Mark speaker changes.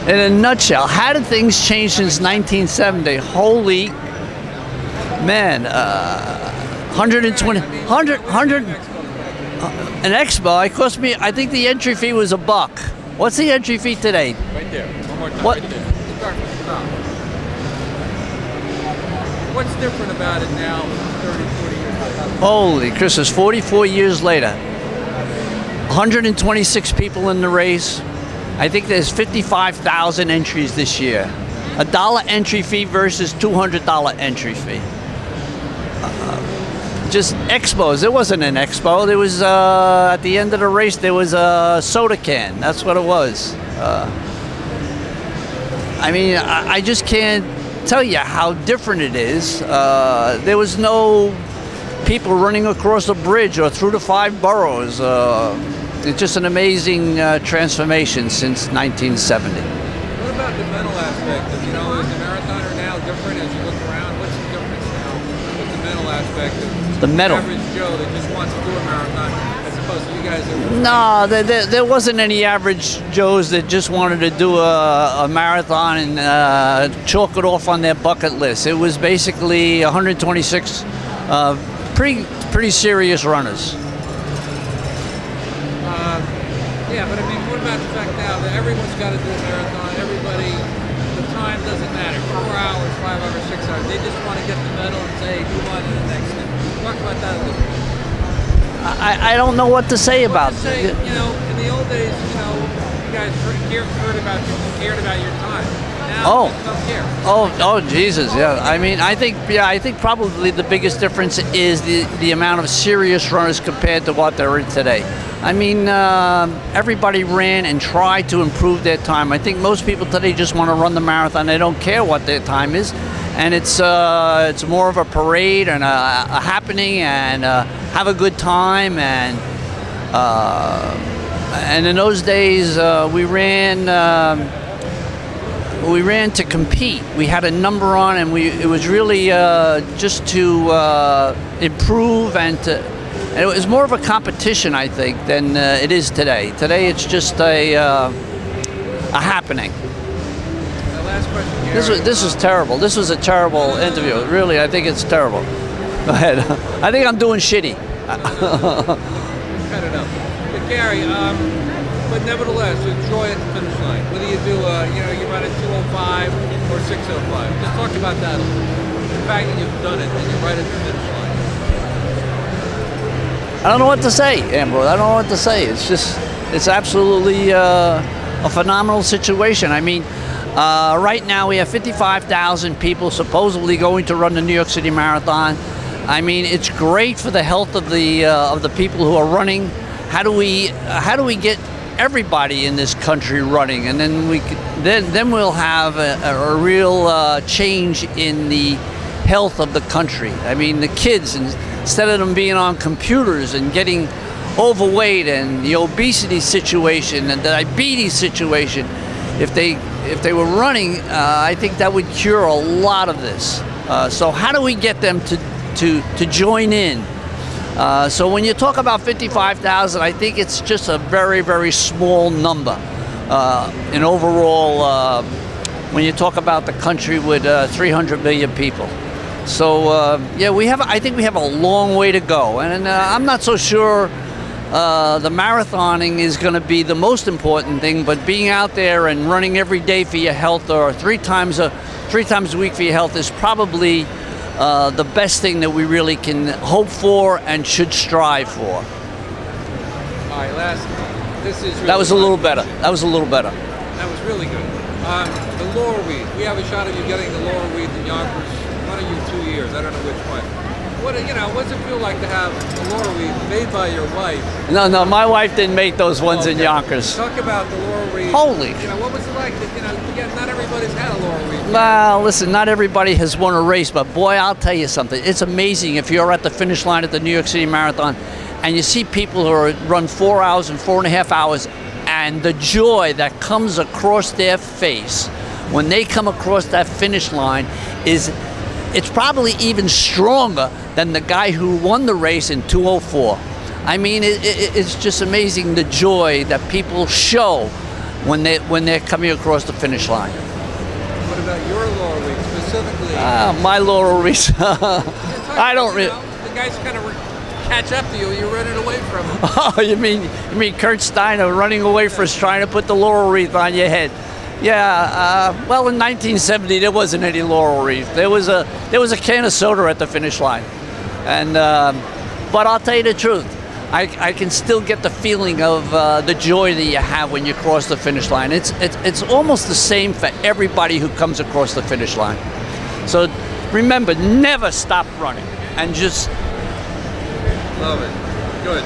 Speaker 1: In a nutshell, how did things change since 1970? Holy man, 120, 100, an Expo, it cost me, I think the entry fee was $1. What's the entry fee today?
Speaker 2: Right there, one more time,
Speaker 1: what?
Speaker 2: right there. Start from the top. What's different about it now, 30, 40 years later?
Speaker 1: Holy Christmas, 44 years later. 126 people in the race. I think there's 55,000 entries this year. $1 entry fee versus $200 entry fee. Just expos. There wasn't an expo. There was at the end of the race there was a soda can. That's what it was. I mean, I just can't tell you how different it is. There was no people running across the bridge or through the 5 boroughs. It's just an amazing transformation since 1970.
Speaker 2: What about the mental aspect? You know, is the marathoner now different as you look around? What's the difference now with the mental aspect of
Speaker 1: the
Speaker 2: average Joe that just wants to do a marathon as opposed to you guys that are...
Speaker 1: No, there wasn't any average Joes that just wanted to do a marathon and chalk it off on their bucket list. It was basically 126 pretty serious runners.
Speaker 2: Yeah, but I mean, what about the fact now that everyone's got to do a marathon? Everybody, the time doesn't matter. 4 hours, 5 hours, 6 hours. They just want to get the medal and say, move on to the next thing. Talk about that a little bit.
Speaker 1: I don't know what to say about
Speaker 2: it. You know, in the old days, you know, you guys cared about your time. Now, don't care.
Speaker 1: Oh, Jesus, yeah. I mean, I think probably the biggest difference is the amount of serious runners compared to what there are today. I mean, everybody ran and tried to improve their time. I think most people today just want to run the marathon. They don't care what their time is, and it's more of a parade and a happening and have a good time. And in those days, we ran to compete. We had a number on, and it was really just to improve and it was more of a competition, I think, than it is today. Today, it's just a happening.
Speaker 2: The last question, Gary.
Speaker 1: This was terrible. This was a terrible interview. Really, I think it's terrible. Go ahead. I think I'm doing shitty.
Speaker 2: Cut it up. But Gary, but nevertheless, enjoy at the finish line. Whether you do, you know, you run at 2:05 or 6:05. Just talk about that a little bit. The fact that you've done it and you're right at the finish line.
Speaker 1: I don't know what to say, Ambrose. I don't know what to say. It's just, it's absolutely a phenomenal situation. I mean, right now we have 55,000 people supposedly going to run the New York City Marathon. I mean, it's great for the health of the people who are running. How do we get everybody in this country running, and then we'll have a real change in the health of the country. I mean, the kids, instead of them being on computers and getting overweight, and the obesity situation and the diabetes situation, if they were running, I think that would cure a lot of this. So how do we get them to join in? So when you talk about 55,000, I think it's just a very, very small number in overall, when you talk about the country with 300 million people. So yeah, I think we have a long way to go, and I'm not so sure the marathoning is going to be the most important thing, but being out there and running every day for your health, or three times a week for your health, is probably the best thing that we really can hope for and should strive for.
Speaker 2: All right, this is really
Speaker 1: that was a little better. That was a little better.
Speaker 2: That was really good. The laurel wreath. We have a shot of you getting the laurel wreath in Yonkers. One of you 2 years. I don't know which one. What's it feel like to have a laurel wreath made by your wife?
Speaker 1: No, my wife didn't make those ones in Yonkers.
Speaker 2: Talk about the laurel wreath.
Speaker 1: Holy.
Speaker 2: What was it like? Again, not everybody's had a laurel wreath.
Speaker 1: Well, listen, not everybody has won a race, but boy, I'll tell you something. It's amazing if you're at the finish line at the New York City Marathon and you see people who run 4 hours and 4.5 hours, and the joy that comes across their face when they come across that finish line it's probably even stronger than the guy who won the race in 2:04. I mean, it's just amazing the joy that people show when they're coming across the finish line.
Speaker 2: What about your laurel wreath specifically?
Speaker 1: My laurel wreath. I don't really.
Speaker 2: The guys kind of catch up to you. You're running away from them.
Speaker 1: Oh, you mean Kurt Steiner running away from us trying to put the laurel wreath on your head? Yeah. Well, in 1970 there wasn't any laurel wreath. There was a can of soda at the finish line, and but I'll tell you the truth. I can still get the feeling of the joy that you have when you cross the finish line. It's almost the same for everybody who comes across the finish line. So remember, never stop running, and just
Speaker 2: love it. Good.